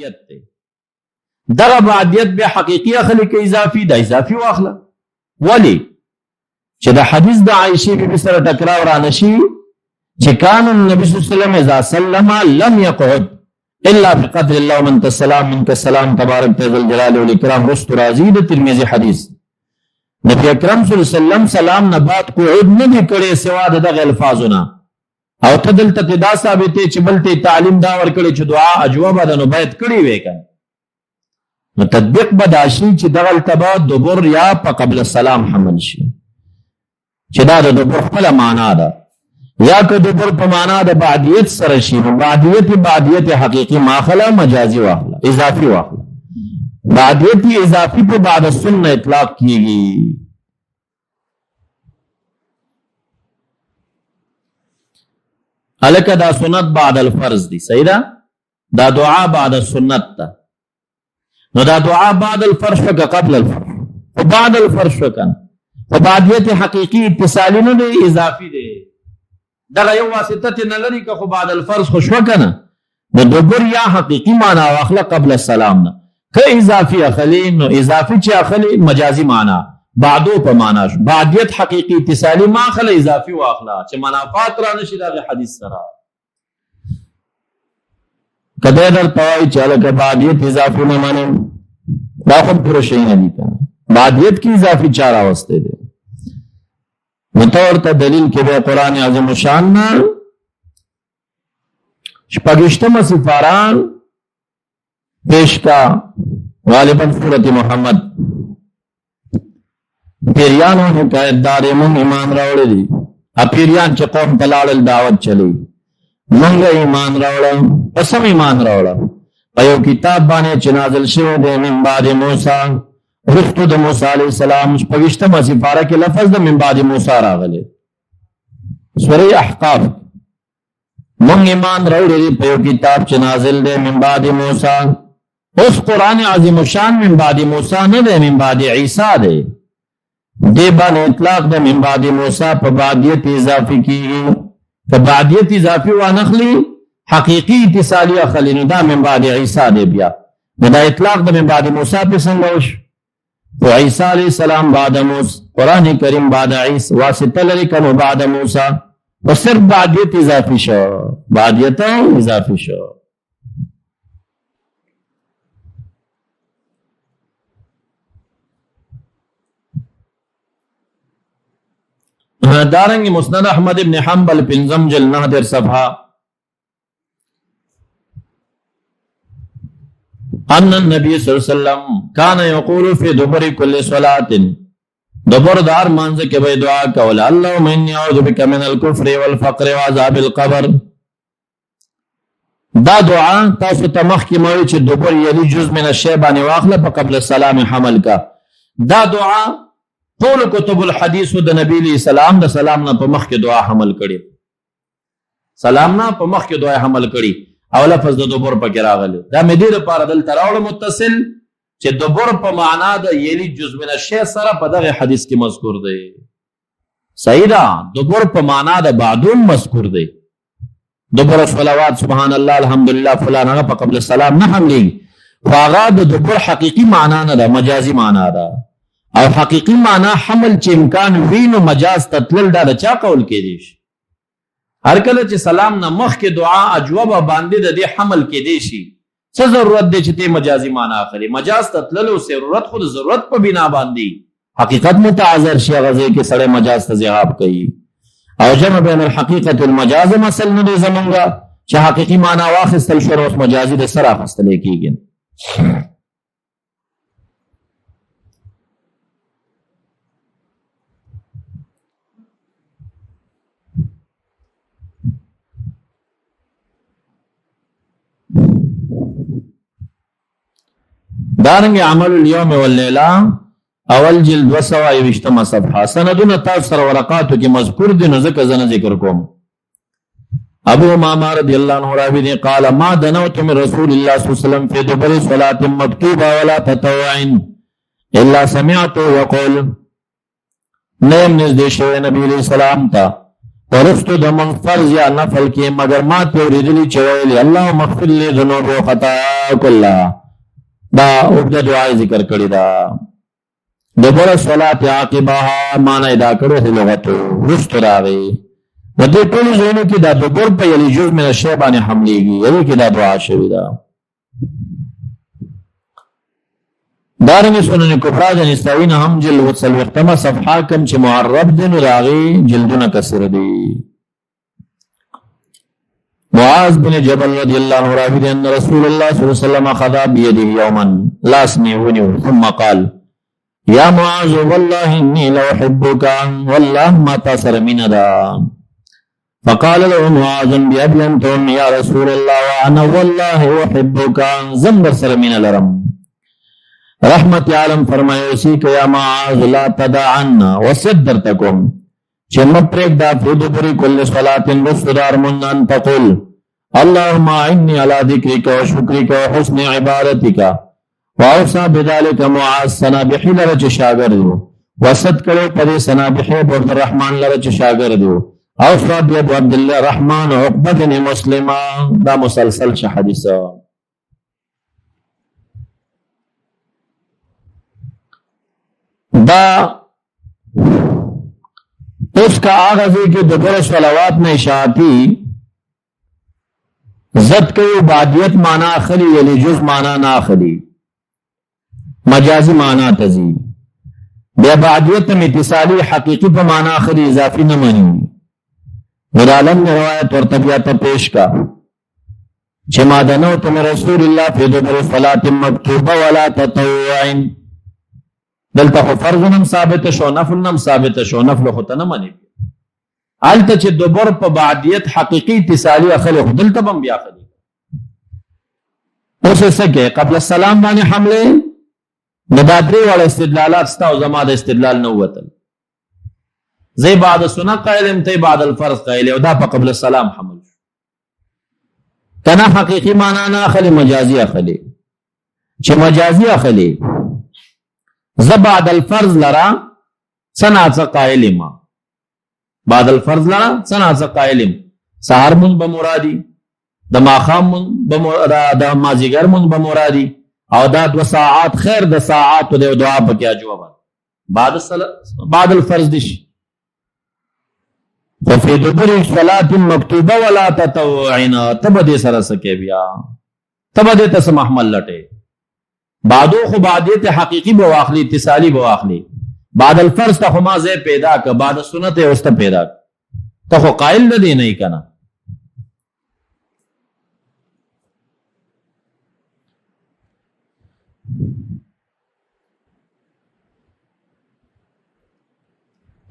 بعدیت ته. دغه بعدیت به حقیقی اخلي کې اضافي د اضافي واخله. ولی چې د حدیث د عائشه بي سره ټکراو را نشي چې کان النبي صلی الله علیه وسلم اذا سلم لم يقعد الا بقدر الله من السلام منك السلام تبارك ذو الجلال والاكرام رست راضی د ترمذی حدیث. نبی اکرم صلی الله علیه وسلم سلام نه بعد قعود نه دی کړي سوا دغه الفاظونه او تدل تقدا ثابته چې بلته تعلیم دا ور کړي چې دعا اجوبه د نو بیت کړي وې کنه. نو تطبیق بداشي چې دغه التبا دبر یا په قبل السلام حمل شي چې دا د دبر خپل معنا ده یا که دبر په معنا د بعدیت سره شي. نو بعدیت حقیقی ماخله مجازي واخله اضافي واخله. بعدیت اضافی په بعد السنه اطلاق کیږي. الکه دا سنت بعد الفرض دی صحیح ده. دا دعا بعد السنت ده. نو دا دعا بعد الفرض کا قبل الفرض و بعد الفرض کا بعدیت حقیقی اتصالی نه دی اضافی دی. دغه یو واسطه نه لري که خو بعد الفرض خوشو کنه. نو دبر یا حقیقی معنا واخله قبل السلام نه. که اضافی اخلی نو اضافی چې اخلی مجازی معنا بعدو په معنا شو. بعدیت حقیقی اتصالی ما اخله اضافی واخله چې منافات را نشي دغه حدیث سره. کده در توای چاله که بعدیت اضافی نه مانه دا خود پورا شئی نه دي کنه. بعدیت کی اضافی چار اوسته دي. متورته دلیل کې د قران عظیم شان نه شپږشتمه سفاران پیش کا غالباً سورت محمد پیریانو حکایتدار مونږ ایمان راوړی دي. پیریان چې قوم ته لاړل دعوت چلی مونږ ایمان راوړل قسم ایمان راوړل په یو کتاب باندې چې نازل شوی دی من بعد موسی رستو د موسی علیہ السلام. شپږشتمه سفاره کې لفظ د من بعد موسی راغلی. سورې احقاف مونږ ایمان راوړی په یو کتاب چې نازل دی من بعد موسی. اوس قرآن عظیم شان من بعد موسی نه دی من بعد عیسی دی. دی باندې اطلاق د من بعد موسی په بعدیت اضافي کیږي. که بعدیت اضافي وانخلی حقیقی اتصالی اخلی نو دا من بعد عیسی دی. بیا دا اطلاق د من بعد موسی په څنګه وش و عیسی علیہ السلام بعد موسی. قرآن کریم بعد عیسی واسطه لري کنو بعد موسی و صرف بعدیت اضافي شو. بعدیت اضافي شو. دارنگی مسند احمد ابن حنبل پنزم جل 9 صفحہ ان النبی صلی اللہ علیہ وسلم کان یقول فی دبر کل صلاۃ. دبر دار مانزه کې به دعا کول اللهم انی اعوذ بک من الكفر والفقر وعذاب القبر. دا دعا تاسو ته مخکې موي چې دبر یلی جزء من الشی باندې واخله په قبل السلام حمل کا. دا دعا ټول کتب الحدیث د نبی علیہ السلام د سلام نه په مخ کې دعا حمل کړي. سلام نه په مخ کې دعا حمل کړي او لفظ د دبر پکې راغلی. دا مې دې لپاره دلته راوړم متصل چې دبر په معنا د یلی جزء من الشی سره په دغه حدیث کې مذکور دی. صحیح ده. دبر په معنا د بعدون مذکور دی. دبر صلوات سبحان الله الحمدلله فلان هغه په قبل السلام نه حملېږي. هغه د دبر حقیقي معنا نه ده مجازي معنا ده. او حقیقی معنی حمل چې امکان وینو مجاز تطلل دا چا قول کې دي. هر کله چې سلام نه مخ کې دعا اجوبه باندې د دې حمل کې دي شي څه ضرورت دی چې ته مجازي معنی اخلي. مجاز تطلل او ضرورت خود ضرورت په بنا باندې حقیقت متعذر شي غزه کې سړی مجاز ته ذهاب کوي. او جمع بین الحقیقت والمجاز مثلا نه زمونږه چې حقیقی معنی واخستل شو او مجازي د سره اخستل کېږي. دارنگی عمل اليوم واللیلہ اول جلد 221 صفحہ. سندون تاف سر ورقاتو کی مذکور دی نزک زن ذکر کوم. ابو امامہ رضی اللہ عنہ راوی دی قال ما دنوت من رسول اللہ صلی اللہ علیہ وسلم فی دبر صلاة مکتوبہ ولا تطوعن الا سمعتو یقول. نیم نزدی شوی نبی علیہ السلام تا ورستو د من فرض یا نفل کې مگر ما ته اوریدلی چې ویلي اللهم اغفر لي ذنوبي وخطاياي كلها. دا اوږده دعا ذکر کړې ده. دبر صلات عاقبها معنا ادا کړو هي لغت رستو راغی. د دې ټول ځینو کې دا دبر په یلی جز من الشی باندې حملېږي. یوه کې دا دعا شوې ده. دارنګ سنن کبرا د نسائی نه هم جلد وسلوختمه صفحه کم چې معرب دي نو راغي جلدونه کثیر دي. معاذ بن جبل رضی الله عنه راوی دی ان رسول الله صلی الله علیه وسلم خذا بيده يوما لاس نیونی ثم قال یا معاذ والله انی لاحبک والله ما تاثر من دا. فقال له معاذ بأبي أنت يا رسول الله وانا والله احبک زم سر من الرم. رحمت عالم فرمائے اسی کہ یا معاذ لا تدعنا وصدرتکم چه مپریک دا فدبری کل صلاة رسدار من ان تقول اللهم اعنی علی ذکرک و شکرک و حسن عبادتک واوصا بذالک معاذ سنابحی لرچ شاگردو وصد کرو پدی سنابحی برد الرحمن لرچ شاگردو اوصا بیب عبداللہ رحمان عقبت مسلمان. دا مسلسل حدیثا. دا اس کا آغاز ہے کہ دوبارہ صلوات میں اشاعتی زد کے عبادیت مانا خلی یلی جز مانا نا خلی مجازی مانا تزی بے عبادیت میں اتصالی حقیقی پہ مانا خلی اضافی نہ مانی. علامه نے روایت اور طبیعت پیش کا چما دنوت من رسول اللہ فی دبر صلاة مکتوبہ ولا تطوعین. دلته خو فرض نم ثابت شو نفل نم ثابت شو نفل خو ته نه مني. الته چې دوبر په بعدیت حقیقی اتصالی اخلي خو دلته بم بیا اخلي. اوس څه قبل السلام باندې حمله مدادری والا استدلالات ستا او زما د استدلال نه وتل. زي بعد السنه قائل ته بعد الفرض قائل او دا په قبل السلام حمل کنا حقیقی معنا نه اخلي مجازي اخلي. چې مجازي اخلي بعد الفرض لرا سناڅ قائل ما بعد الفرض لرا سناڅ قائل سحر من بمرادی د ماخام من بمراد د مازیګر من بمرادی او دا 2 ساعات خیر د ساعات د دعا په کې جواب بعد الفرض دي. وفي دبر صلاة مکتوبه ولا تطوعنا تبدي سره سکے بیا تبدي تسمح محمل لټه بعدو خو بعدیت حقیقی بواخلی اتصالی بواخلی بعد الفرض تا خو ما زی پیدا که بعد سنت اوستا پیدا تا خو قائل ندی نہیں کنا.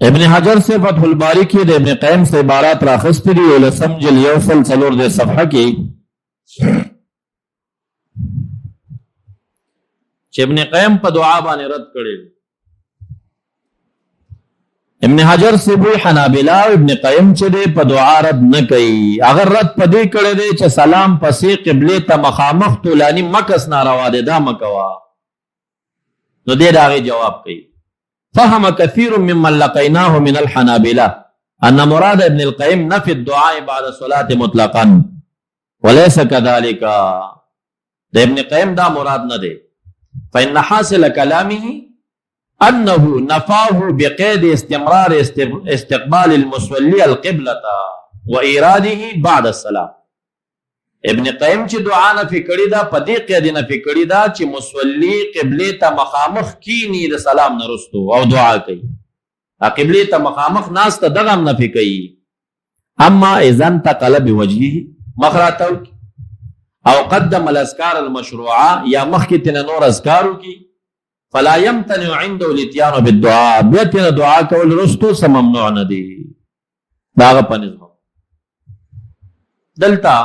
ابن حجر سے فتح الباری کی دے ابن قیم سے عبارات راخستی دی ولسم جل یوصل سلور دے صفحہ کی چې ابن قیم په دعا باندې رد کړي. ابن حجر سے بوی حنابلہ ابن قیم چې دې په دعا رد نه کوي. اگر رد په دې کړي دی چې سلام پسې قبله ته مخامخ طولانی مکس ناروا دی دا مکوا نو دې داغه جواب کوي. فهم كثير ممن لقيناه من الحنابلة ان مراد ابن القیم نفي الدعاء بعد الصلاة مطلقا وليس كذلك. د ابن قیم دا مراد نه دی. فإن حاصل كلامه أنه نفاه بقيد استمرار استقبال المصلي القبلة وإراده بعد الصلاة. ابن قیم چې دعا نفي کړی دا په دې قید نفي کړی دا چې مصلي قبله ته مخامخ کینی د سلام نه رستو او دعا کوي. قبله ته مخامخ ناس ته دغه نفي کوي. اما اذا انتقل بوجهه مخراتو او قدم الاذکار المشروعه یا مخکې تن نور اذکارو کی فلا يمتنع عنده الاتيان بالدعاء. بیت دعا کول رستو سم ممنوع نه دي. داغه پنځه دلتا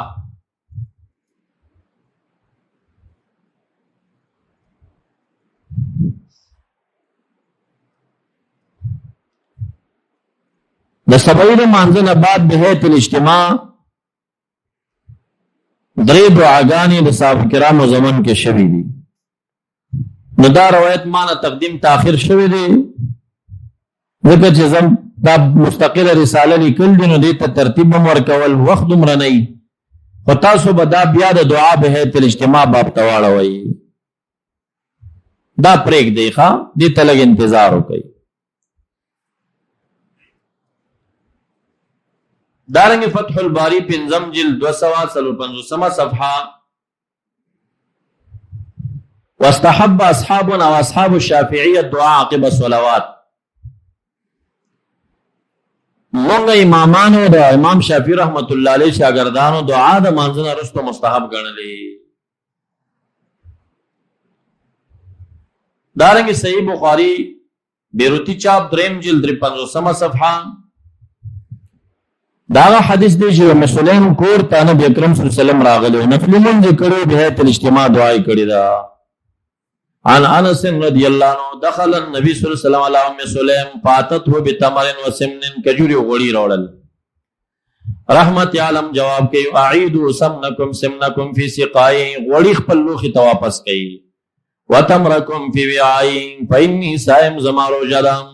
د سبعین مانځنه بعد بهیت الاجتماع درې دعاګانې د صحابه کرامو زمن کې شوي دي. نو دا روایت مانا تقدیم تاخیر شوی دی ځکه چې زم دا مستقل رساله لیکل دي نو دې ته ترتیب هم ورکول وخت دومره نه وي خو تاسو به دا بیا د دعا به هیئت الاجتماع باب ته واړوئ دا پرېږدئ ښه دې ته لږ انتظار وکئ. دارنګ فتح الباری پنځم جلد 255 صفحه واستحب اصحابنا واصحاب الشافعيه الدعاء عقب الصلوات. مونږ امامانو د امام شافعي رحمت الله علیه شاګردانو دعا د مانځنه وروسته مستحب ګڼلې. دارنګ صحیح بخاری بیروتی چاپ دریم جلد 53 صفحه دا حدیث دی چې مسلم کور ته نبی اکرم صلی الله علیه وسلم راغلی نفل مونږ کړو به هیئت الاجتماع دعای کړی دا. عن انس رضی الله عنه دخل النبي صلی الله علیه وسلم علی ام سلیم فاتته بتمر وسمن کجوري غوړي راوړل. رحمت عالم جواب کوي اعيدوا سمنکم سمنکم فی سقای غوړي خپل لوخي ته واپس کوي وتمرکم فی وعای فإني صائم زمارو جرم.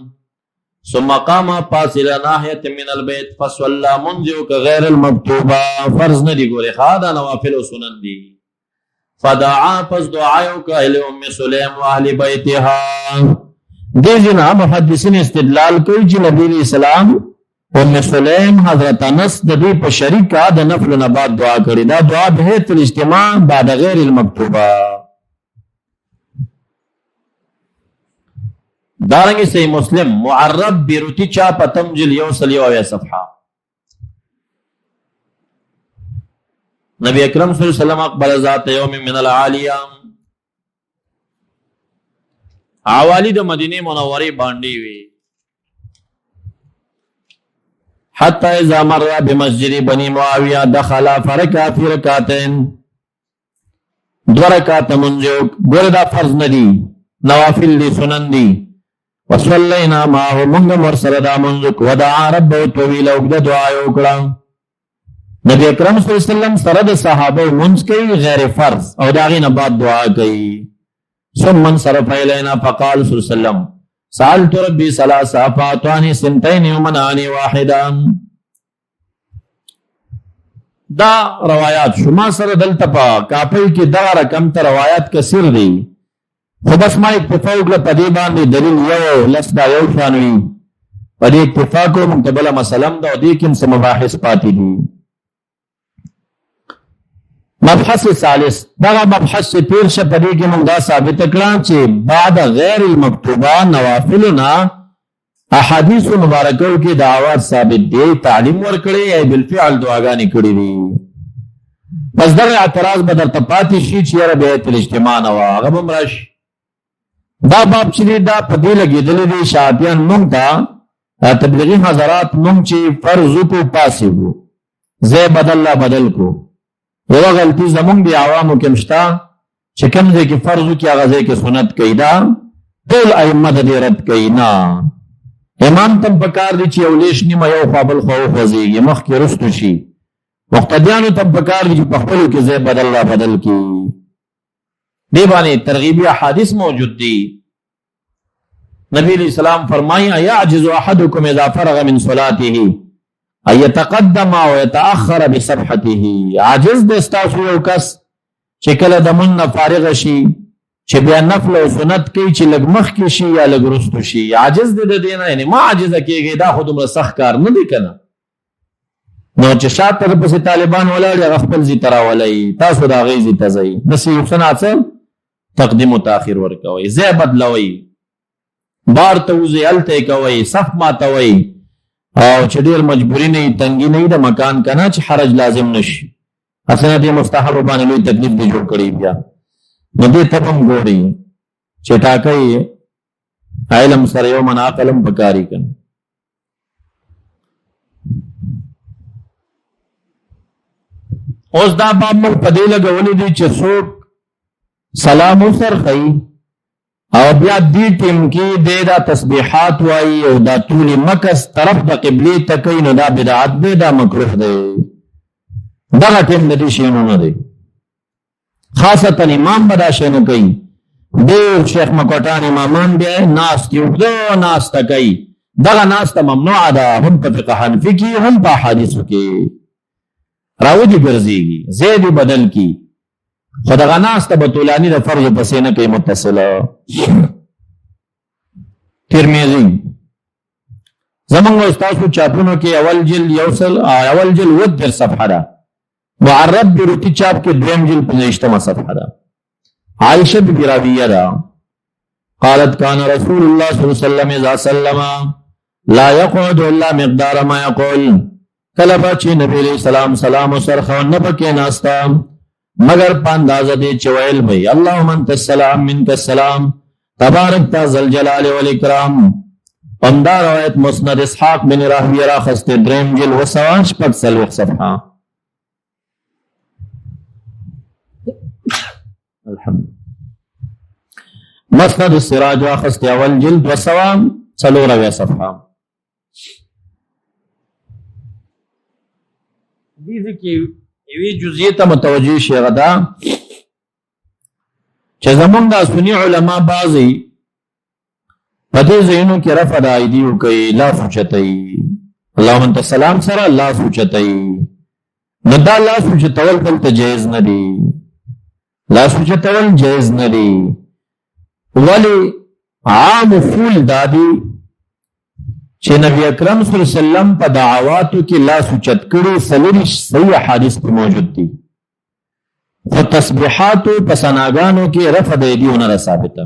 ثم قام فاصل ناحیه من البيت فصلى منذ غیر المکتوبه فرض نه دی ګوره خادا نوافل او سنن دی. فدعا پس دعایو کا اهل ام سلیم و اهل بیتها. دی جنا محدثین استدلال کوي چې نبی علیہ السلام ام سلیم حضرت انس د دې په شریکه د نفل نه بعد دعا کړې دا دعا به هیئت الاجتماع بعد غیر المکتوبه. دارنگی صحیح مسلم معرب بیروتی چا پتم جل یوصل یو صفحہ نبی اکرم صلی اللہ علیہ وسلم اقبل ذات یوم من العالیہ عوالی د مدینه منوری باندې وی حتی اذا مر بمسجد بنی معاویہ دخل فرکع فی رکعتین دو رکعت منځو ګور دا فرض ندی نوافل دی سنن دی. وصلینا معه منګ مرسل دا منځک ودعا رب طویل او د دعا وکړه. نبی اکرم صلی الله علیه وسلم سره د صحابه منځ کوي غیر فرض او داغې نه بعد دعا کوي. ثم انصرف الینا فقال صلی الله علیه وسلم سألت ربي ثلاث فاعطاني سنتين ومنعني واحدا. دا روایات شما سره دلته په کاپی کې دا رقم ته روایت کثیر دي خو بس ما اتفاق وکړه په دې باندې دلیل یو لس دا یو شان وي په دې اتفاق او مقتبله مسلم دا او دې کوم څه مباحث پاتې دي. مبحث ثالث دا مبحث تیر شه په دې کې موږ دا ثابت کړل چې بعد غیر المکتوبه نوافلنا احادیث مبارکو کې دعوات ثابت دي تعلیم ورکړي یا بالفعل دعاګانې کړې دي. بس دا اعتراض به درته پاتې شي چې یاره بیت الاجتماع نه وه هغه به هم راشي. دا باب چې دا په دې لګېدلې دي شاعتیان مونږ ته تبلیغي حضرات مونږ چې فرض کو پاسې وو زه بدل کو یوه غلطي زمونږ د عوامو کې مشته چې کوم ځای کې فرض وکړي هغه ځای کې سنت کوي دا ټول ائمه د دې رد کوي نه. امام تم پکار دي چې یو لیش نیمه یو خوا بل خوا وخوځېږي مخکې رستو شي. مقتدیانو تم پکار دي چې په خپلو کې ځای بدل کړي. دی باندې ترغیبی احادیث موجود دی. نبی علیہ السلام فرمائی یعجز احدکم اذا فرغ من صلاته ان يتقدم او يتاخر بسبحته. عاجز د استاسو یو کس چې کله د من فارغ شي چې بیا نفل او سنت کوي چې لږ مخکې شي یا لږ وروسته شي. عاجز د دې نه یعنی ما عاجزه کېږي دا خو دومره سخت کار نه دی کنه. نو چې شاته پسې طالبان ولاړ هغه خپل ځي ته راولئ تاسو د هغې ځي ته ځئ داسې یو څه ناڅه تقدیم و تاخیر ورکوئ ځای بدلوئ بار ته وځئ هلته یې کوئ صف ماتوئ او چې ډېر مجبوري نه وي تنګي نه وي د مکان که نه چې حرج لازم نه شي اسنه دې مستحبو باندې لوی تکلیف دې جوړ کړی بیا نو دې ته هم ګورئ چې ټاکئ علم سره یو من عقلم پکاري کنه. اوس دا باب موږ په دې لګولې دي چې څوک سلام وسرخی او بیا دې ټیم کې دې دا تسبیحات وایي او دا طول مکس طرف د قبلې ته کوي نو دا بدعت دی دا مکروه دی. دغه ټیم د دې شیانو نه دی. خاصتا امام به دا شی نه کوي. ډېر شیخ مکوټان امامان بیا ناست یو اوږده ناسته کوي دغه ناسته ممنوع ده، هم په فقه حنفي کې هم په احادیثو کې راودي ګرځيږي، زید بدل کی خو دغه ناسته به طولانی د فرض پسې نه کوي متصله. ترمذی زمونږ استادو چاپونو کې اول جل ودر صفحه ده، معرب بیروتی چاپ کې دویم جل 15 صفحه ده. عائشہ بی راویہ ده قالت كان رسول الله صلی الله علیه وسلم اذا سلم لا يقعد الا مقدار ما يقول، کله به چې نبی علیہ السلام سلام او سرخه نه پکې ناستا مگر پاندازه دې چویل وي اللهم انت السلام منك السلام تبارک تا ذل جلال والاکرام. پندار روایت مسند اسحاق بن راهویہ را خسته دریم جل وسواش پک سلوخ صفحه. الحمد مسند السراج را خسته اول جلد وسوام سلوروی صفحه. دیزی کی یوی جزئیه متوجه شي غدا چې زمونږ د سنی علما بعضی په دې ځایونو کې رفع د ایدیو کوي، لاس اوچتوي، اللهم انت السلام سره لاس اوچتوي. نو دا لاس اوچتول دلته جایز نه دي، لاس اوچتول جایز نه دي. ولی عام فول دادی چې نبی اکرم صلی الله علیه وسلم په دعواتو کې لاس اوچت کړي سلیریش صحیح حدیث په موجود دي. په تسبیحاتو په ثناګانو کې رفع د ایدیو نه ثابته،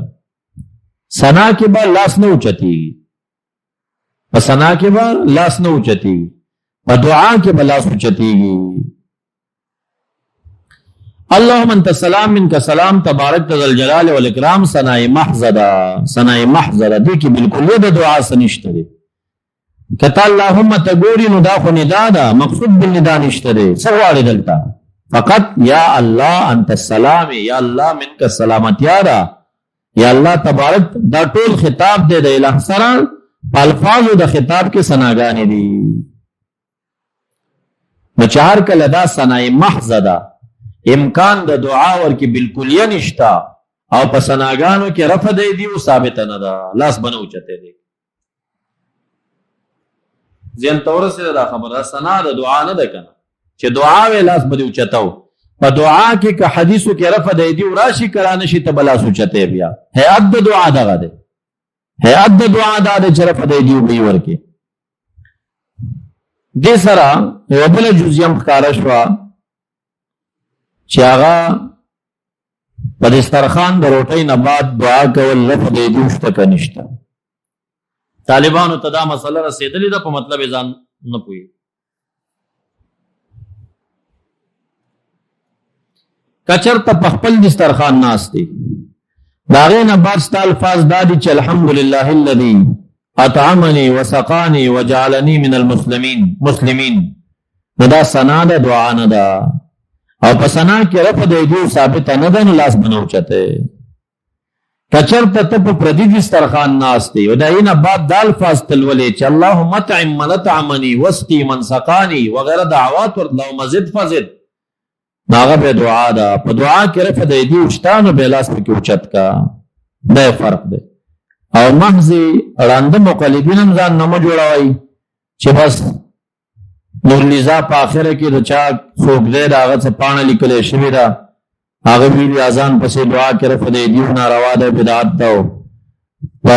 ثنا کې به لاس نه اوچتي، په ثنا کې به لاس نه اوچتي، په دعا کې به لاس اوچتيږي. اللهم انت السلام منك السلام تبارک ذل الجلال والاکرام ثناء محضه، ثناء محضه دې کې بالکل د دعا سنشته دي. کته اللهم تګوري نو دا خو ندا ده، مقصود بالندا نشته دي، څه غواړي دلته فقط یا الله انت السلام، یا الله منك السلامت، یا الله تبارک. دا ټول خطاب دی د الہ سره، الفاظو د خطاب کې ثناګانې دي. نو چهار کله دا ثناء محضه ده، امکان د دعا ورکی بالکل یې نشتا، او په ثناګانو کې رفع دی دی او ثابت نه ده، لاس بنو چته دی. زین تور سره دا خبره ثنا د دعا نه ده کنه چې دعا وی لاس بده چتاو. په دعا کې که حدیثو کې رفع دی دی او راشي کرانه شي ته بلا سوچته بیا هيئت د دعا دغه ده، هيئت د دعا د رفع دی دی وی ورکی. دې سره یو بل جزئیم ښکارا شو چې هغه په دسترخوان د روټۍ نه بعد دعا کول رفع دی دی شته کنيشته. طالبانو ته دا مسله رسیدلې ده، په مطلب ځان نه پوي. کچر ته په خپل دسترخوان ناشتي دا غي نه بعد ست الفاظ دادي چې الحمدلله الذي اطعمني وسقاني وجعلني من المسلمين. دا ثنا ده، دعا نه ده، او په ثنا کې رفع دی دی ثابت نه ده، نو لاس بنو چته. کچر ته په پردي دسترخوان ناشتي او دا نه بعد د الفاظ تلولې چې اللهم اطعم من اطعمني واسقي من سقاني وغيرها دعوات اللهم زد فزد، ناغه به دعا ده. په دعا کې رفع دی دی وشتانو به لاس پکې اوچت کا، دا فرق دی. او محض وړاندې مقلدین هم ځان نه جوړوي چې بس نور لیزا په اخره کې د چا څوک دی داغه څه پاڼه لیکلې شوې ده، هغه ویلي اذان پسې دعا کې رفع دی دی ناروا ده، بدعت ده. په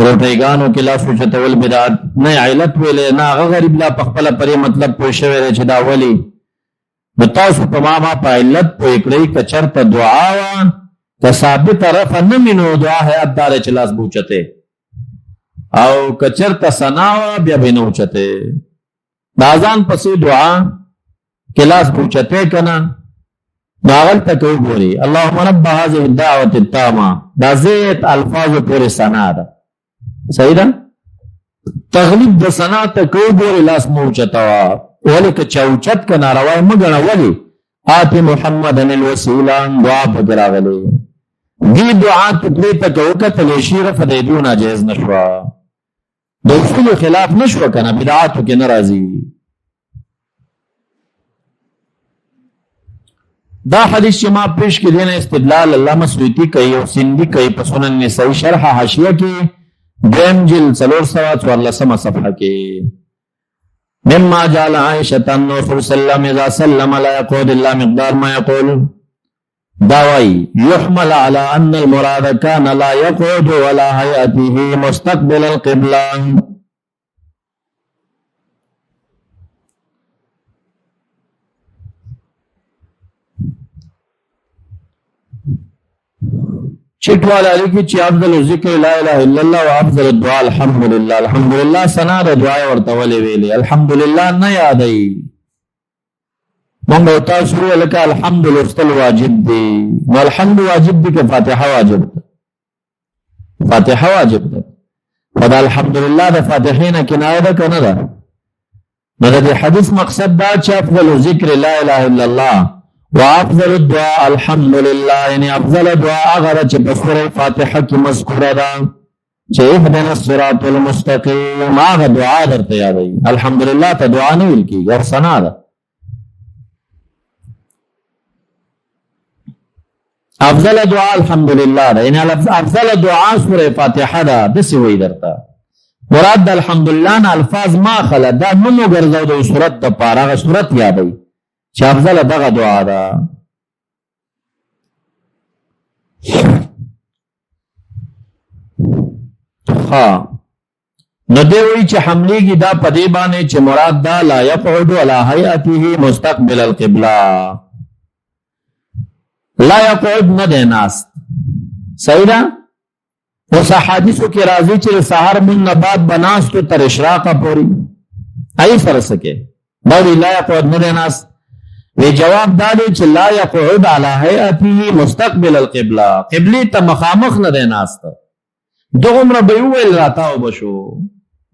روټیګانو کې لاس اوچتول بدعت نه، علت ویلې نه، هغه غریب لا په خپله پرې مطلب پوه شوی دی چې دا ولي. نو تاسو په ما په علت پوه کړئ. که چېرته دعا وه که ثابت رفع نه وي نو دعا هیات دا دی چې لاس به اوچتې، او که چېرته ثنا وه بیا به نه اوچتې. د اذان پسې دعا کې لاس به اوچتې که نه، نو هغلته که وګورئ اللهم رب هذه الدعوة التامة، دا زیت الفاظو پورې ثنا ده، صحیح ده. تغلیب د ثنا ته که وګورئ لاس مو اوچتوه، ولې که چا اوچت که ناروا یې مه ګڼه. ولې آت محمدن الوسیله دعا پکې راغلی، دې دعا ټوکړې ته که وکتلی شي رفع د یدو ناجایز نه شوه، د اصولو خلاف نه شوه که نه، بدعاتو کې نه راځي. دا حدیث چې ما پیش کې دینه استدلال علامه سیوطی کوي او سندی کوي په سنن نسائی شرح حاشیه کې دویم جلد 414 صفحه کې مما جعل عائشة ان رسول صلی الله علیه وسلم اذا سلم لا يقول الا مقدار ما يقول داوی يحمل على ان المراد كان لا يقعد ولا هيئته مستقبل القبلة. چټواله لګي چې افضل ذکر لا اله الا الله او افضل الدعاء الحمدلله. الحمدلله سنا د دعا ورته ولې ویلې الحمدلله نه یادای مونږ تاسو ولکه الحمد لله واجب دی نو الحمد واجب دی که فاتحه واجب ده؟ فاتحه واجب ده. خدا الحمدلله د فاتحه نه کنایه ده کنه ده. نو د حدیث مقصد دا چې افضل ذکر لا اله الا الله وافضل الدعاء الحمد لله، یعنی افضل دعا هغه چې په سوره فاتحه کې مذکوره ده چې اهدنا الصراط المستقیم، هغه دعا درته یادوي. الحمدلله ته دعا نه ویل کېږي، هغه ثنا ده. افضل دعا الحمدلله ده، یعنی افضل دعا سوره فاتحه ده. داسې وایي درته مراد د الحمدلله نه الفاظ ما خله دا نوم وګرځو د صورت دپاره، هغه صورت یادوي چې افضل دغه دعا ده. نو دی وایي چې حملېږي دا په دې باندې چې مراد دا لا یقعد علی هیئته مستقبل القبله، لا یقعد نه دی ناست. صحیح ده؟ اوس احادیثو کې راځي چې سحر من نه بعد به ناستو تر اشراقه پورې ای سره څه کې دا لا یقعد نه دی ناست. وی جواب دا دی چې لا یقعد علی هیئته مستقبل القبله، قبلې ته مخامخ نه دی ناست. دومره به ویل راتاو بشو،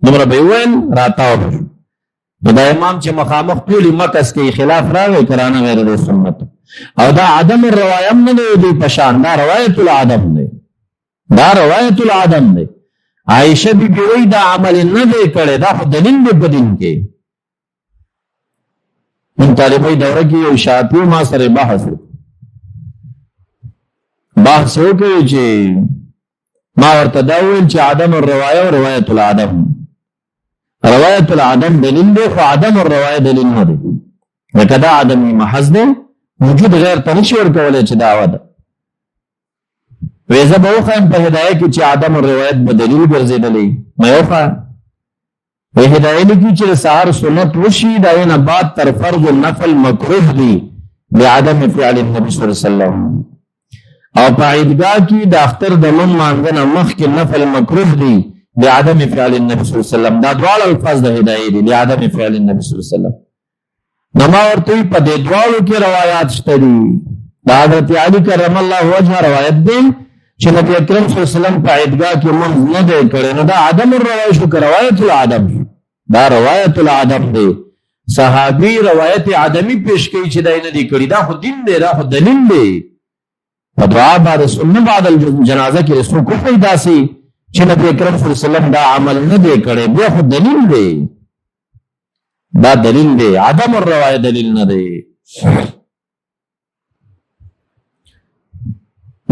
دومره به ویل راتاو بشو. نو دا امام چې مخامخ ټولې مکس کې خلاف راغی کرانه غیر د سنت، او دا عدم الروایه نه دی په شان، دا روایت العدم دی، دا روایت العدم دی. عائشه بی بی وی دا عمل نه دی کړی، دا خو دلیل دی په دین کې. من طالبای دوره کې یو شافعي ما سره بحث وکړ چې ما ورته دا ویل چې عدم الروایه او روایت العدم، روایت العدم دلیل دی خو عدم الروایه دلیل نه دی، لکه دا عدمي محض دی، وجود غیر ته نشي ورکولی چې دعوه ده. وی زه به وښیم په هدایه کې چې عدم الروایت به دلیل ګرځېدلی، مې وښایم وی هدایه لیکي چې سحر سنت وشي دا نه بعد تر فرض النفل مکروه دی بعدم فعل النبي صلی الله علیه وسلم، او په عیدګاه کې د اختر د لمون مانځنه مخکې نفل مکروه دی بعدم فعل النبي صلی الله علیه وسلم. دا دواړه الفاظ د هدایه دي بعدم فعل النبي صلی الله علیه وسلم. نو ما ورته په دې دواړو کې روایات شته دي. دا حضرت علی کرم الله وجهه روایت دی چې نبی اکرم صلی الله علیه وسلم په عیدګاه کې مونځ نه دی کړی، نو دا عدم الروایه شو که روایت العدم؟ دا روایت العدم دی. صحابي روایت عدمی پیش کوي چې دا نه دی کړی، دا خو دین دی، دا خو دلیل دی. په دعا بعد سنت بعد الجنازه کې رسول کو پیدا سي چې نبی اکرم صلی الله علیه وسلم دا عمل نه دی کړی، بیا خو دلیل دی، دا دلیل دی، عدم الروایه دلیل نه دی.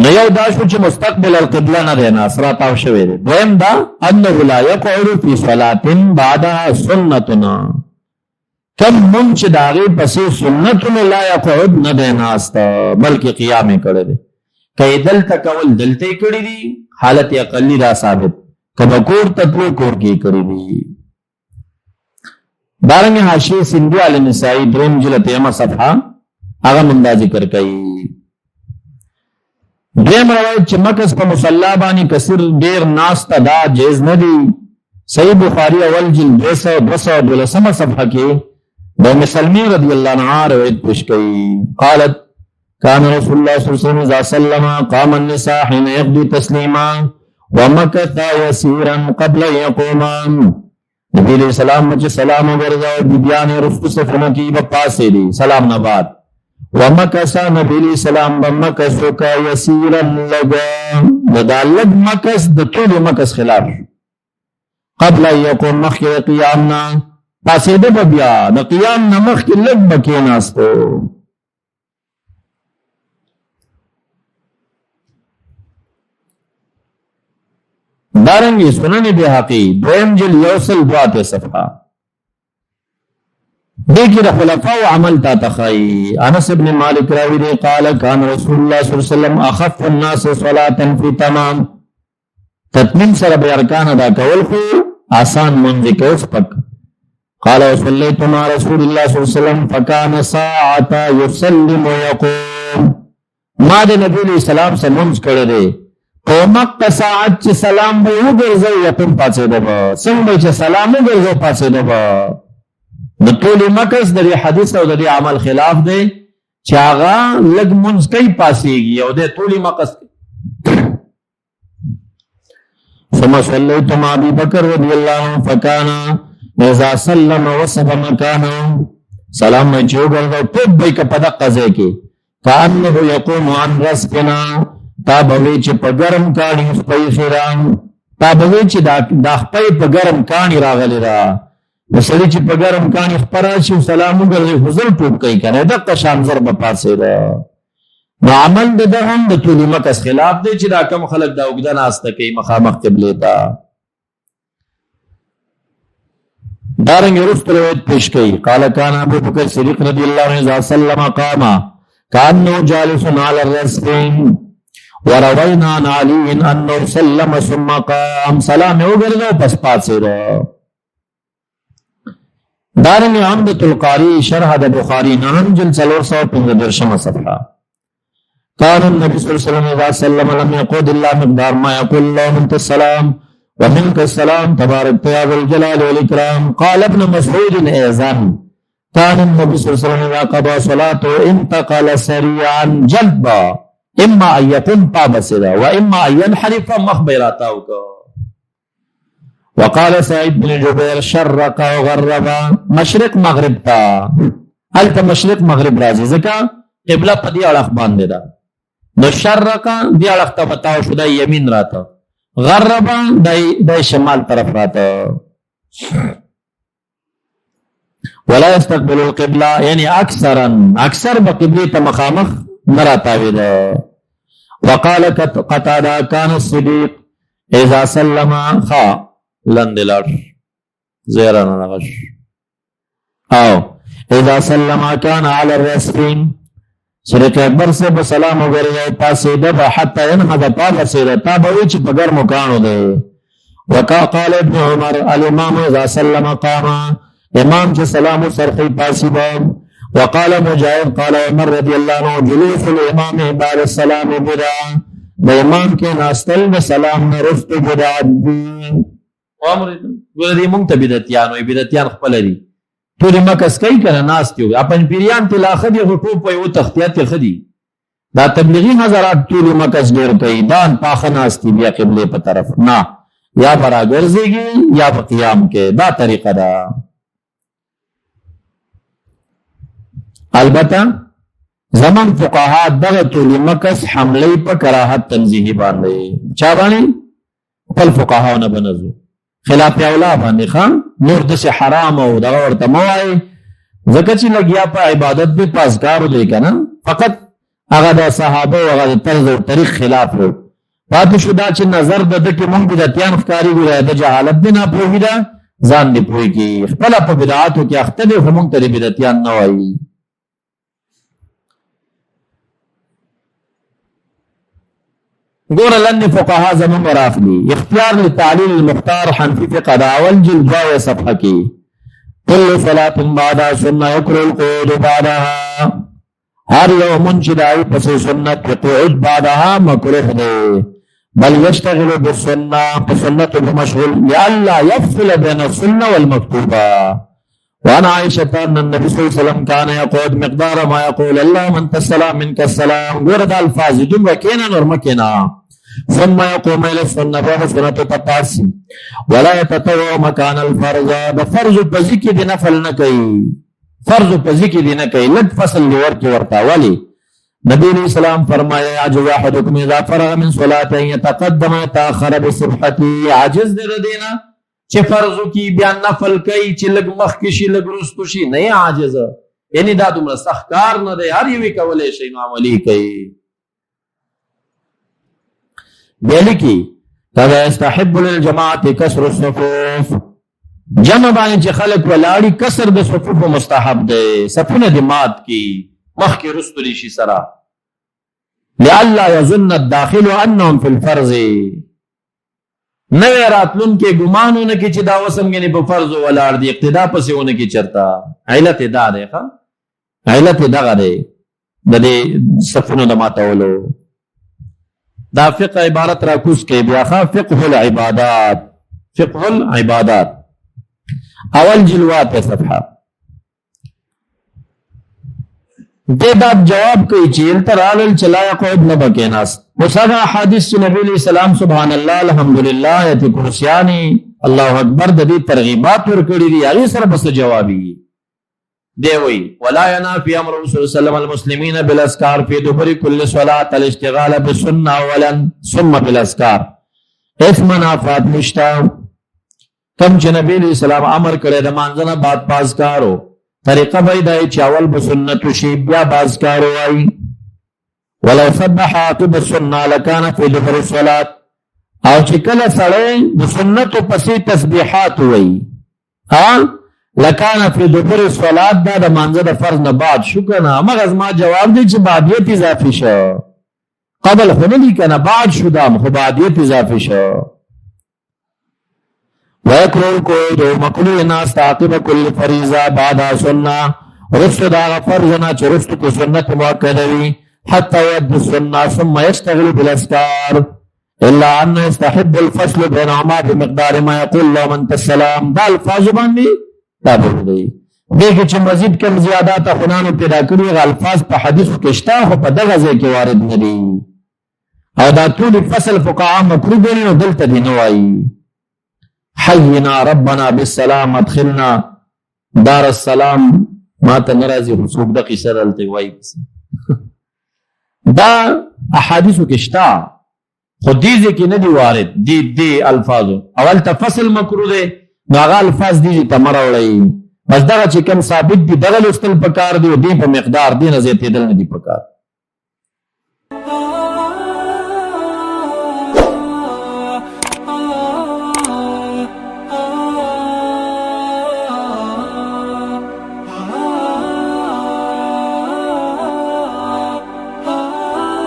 نو یو دا شو چې مستقبل القبله نه دی ناست، راتاو شوی دی. دویم دا انه لا یقعد فی صلاة بعدها سنتنا، کم من چې د هغې پسې سنتونه لا یقعد نه دی ناست بلکې قیام یې کړی دی. که یې دلته کول دلته یې کړي دي، حالت اقلی دا ثابت، که به کور ته تلو کور کې یې کړي دي. دارنګې حاشیې سندي علی نسائی دریم جلد 3 صفحه هغه من دا ذکر کوي. دویم روایت چې مکث په مصلا باندې کثیر ډیر ناسته دا جایز نه دی. صحیح بخاری اول جلد 212 صفحه کې د ام سلمہ رضی الله عنها روایت پیش کړي. قالت كان رسول الله صلی الله علیه وسلم اذا سلم قام النساء حين يقضي تسلیما ومكث يسيرا قبل ان يقوم. نبی علیہ السلام چې سلام وګرځاو بیان رسول صفونه کې په پاسه دي سلام نه بعد ومکث نبی علیہ السلام بمکث کا یسیرا لگا، دا لگ مکث د ټول مکث خلاف قبل یقوم مخکې قیامنا پاسې د بیا د قیام نه مخکې لږ بکې ناستو. دارنگی سنن بیہقی دویم جل یوصل دوات صفحہ دیکھر خلفاء و عمل تا تخائی. انس ابن مالک راوی دے قال کان رسول اللہ صلی اللہ علیہ وسلم اخف الناس صلاة فی تمام تتمیم سر بی ارکان ادا کول خو آسان منزی کے اس پک. قال وصلیت مع رسول اللہ صلی اللہ علیہ وسلم فکان ساعتا یسلم و یقوم ما دے نبی علیہ السلام سے منز کردے قومق ساعت چی سلام بے ہو گرزو یقوم پاسے دبا سنگ بے چی سلام ہو گرزو پاسے دبا. د طول مکس د حدیث او د عمل خلاف دی چې هغه لږ منځ کوي پاسېږي او د طول مکس. ثم صليت مع ابي بكر رضي الله عنه فكان اذا سلم وصب مكانه سلام چې وګرځاو ټوب به که په دقه ځای کې كانه يقوم عن رزقنا تا به وي چې په ګرم کاڼي خپې خیران تا به وي چې دا خپې په ګرم کاڼي راغلی را وسړي چې په ګرم کاڼي خپره شي سلام وګرځي حضور ټوب کوي کنه دقه شان ضرب پاسې ده. نو عمل د هم د طول مکس خلاف دی چې دا کم خلک دا اوږده ناسته کوي مخامخ قبلې ته. دارنګ وروسته روایت پیش کوي قال كان ابو بکر صدیق رضی الله عنه اذا سلم قام كانه جالس على الرزق وروينا عن علي انه سلم ثم قام سلام وګرځاو پس پاسې ده. دارنگی عمدت القاری شرح د بخاری نام جل 415 صفحہ قال النبي صلی اللہ علیہ وسلم اذا سلم لم يقود الا مقدار ما يقول الله منت السلام ومنك السلام تبارك يا ذو الجلال والاكرام. قال ابن مسعود ايضا كان النبي صلی اللہ علیہ وسلم اذا قضى صلاته انتقل سريعا جلبا اما ان يقوم طابسدا واما ان ينحرف مخبراته. وقال سعيد بن جبير شرق وغرب مشرق مغرب تا هل تا مشرق مغرب راځي ځکه قبله په دې اړخ باندې ده. نو شرق دې اړخ ته بتاو شو د یمین راته غرب د شمال طرف راته. ولا يستقبل القبله یعنی اکثر به قبله ته مخامخ نه راتاوي ده. وقال قتاده كان الصديق اذا سلم خا لندلار زیران نغش او اذا سلم كان على الرسفين صدیق اکبر سے بسلام وغیرہ پاسے دبا حتی انحض پاک سیرہ تابوی چی پگر مکانو دے. وقال ابن عمر الامام اذا سلم قاما امام چی سلام سرخی پاسی باب. وقال مجاہد قال عمر رضی اللہ عنہ جلوس الامام بعد السلام بدعا دا امام کے ناستل میں سلام نرفت بدعا دی. ګوره دې مونږ ته بدعتیان وایي بدعتیان خپله دي ټولې مکس کوي که نه ناست یو اپن پیریان ته لا ښه دي خو ټوپ وایي تختیات یې ښه دي. دا تبلیغي حضرات ټولې مکس ډېر کوي دا پاخه ناست دي بیا قبلې په طرف نه یا به راګرځېږي یا په قیام کې دا طریقه ده. البته زمون فقها دغه ټولې مکس حملې په کراهت تنزیهي باندې چا باندې خپل فقهاونه به نزو خلاف اولا باندې خان نور دسه حرام او دا ورته موای ځکه چې لګیا په عبادت به پاسګارو دی کنه فقط هغه د صحابه او هغه طرز او طریق خلاف وو پاتې شو دا چې نظر د دې کې مونږ د تیان ښکاری ګره د جهالت بنا پوهی دا ځان دی پوهی کی خپل په بدعاتو کې اخته دي هم ته بدعتيان نه وایي. ګور لن فقها زمون رافلی اختیار لتعلیل المختار حنفی فقه داول جلد 2 صفحه کی كل صلاة بعد سنة يكره القعود بعدها هر يوم منشدائی پس سنت قعود بعدها مکرح دے بل يشتغل بالسنة فسنة بمشغول لئلا يفصل بين السنة والمكتوبة. وعن عائشة أن النبي صلى الله عليه وسلم كان يقعد مقدار ما يقول الله من السلام منك السلام ورد الفاظ دم وكينا ورمكينا ثم يقوم إلى السنة فسنة تطاسي ولا يتطوع مكان الفرض بفرض بذكي دي نفل نكي فرض بذكي دي نكي لد فصل لورك ورطا ولي نبی علیہ السلام فرمایا عجز احدکم اذا فرغ من صلاة يتقدم تاخر بصبحتی عجز دے دینا چه فرضو کی بیا نفل کئی چه لگ مخ کشی لگ رستو شی نئی عاجز یعنی دا دمرا سخکار نہ دے ہر یوی کولے شئی عملی کئی بیلی کی کذا استحب للجماعت کسر الصفوف، جمع باندې چې خلق ولاړی کسر د صفوف مستحب دی، صفونه د مات کی مخکې رستلی شي سره، لئلا یظن الداخل انهم فی الفرض، نوې راتلون کې ګمانونه کې چې دا وسمګنی په فرض ولاړ دی، اقتدا پسې ونه کې چرتا. علت دا دی، ښا علت دغه دی د دې صفونو د ماتولو. دا فقه عبارت را کوز کې بیا ښا فقه العبادات، فقه العبادات اول جلوات صفحه دې باب جواب کوي چې الترال چلا یقعد نه بکیناس وسغه حدیث نبی علیہ السلام سبحان الله الحمدلله ایت کرسیانی الله اکبر د دې ترغیبات ورکړي دي، هغه سره بس جوابي دی وی ولا ينافي امر رسول الله صلی الله علیه وسلم المسلمین بالاذکار فی دبر كل صلاه الاشتغال بالسنه اولا ثم بالاذکار. اس منافات نشتا کم چې نبی علیہ السلام امر کړی د مانځنه بعد پاسکارو طریقه به دی چې اول به سنت شي بیا بازکارو وایي. ولو سبح عاقب السنه لکان فی دبر الصلاه، او چې کله سړی د سنتو پسې تسبیحات وایي لکان فی دبر الصلاه، دا د مانځه د فرض نه بعد شو کنه. هغه زما جواب دی چې بعدیت اضافي شو، قبل خو نه دی کنه، بعد شو دا خو بعدیت اضافي شو. وَيَكْرُهُ الْقُعُودُ مَكْرُوهُ النَّاسِ عَقِبَ كُلِّ فَرِيضَةٍ بَعْدَهَا سُنَّةٌ، رسل دا فرضنا چې رسل کو سنت مؤکده وي حتى يؤدي السنة ثم يشتغل بالأذكار، إلا أن يستحب الفصل بينهما بمقدار ما يقول اللهم أنت السلام. دا الفاظ باندې دا دی دغه چې مزید کم زیادات خنانو پیدا کړی غ الفاظ په حدیث کې شته خو په دغه ځای کې وارد نه دي، او دا ټول فصل فقها مکروه دي نو دلته دی نه وایي. حینا ربنا بالسلام ادخلنا دار السلام، ما ته ناراضي رسوب د قصه دلته وایي. دا احادیثو کې شته خو دې کې نه دی وارد دي الفاظو. اول تفصل مکروه دي، هغه الفاظ دي ته مراولای، بس دغه چې کوم ثابت دي دغه لستل پکار دی، دی په مقدار دی نه زیاتېدل نه دی پکار.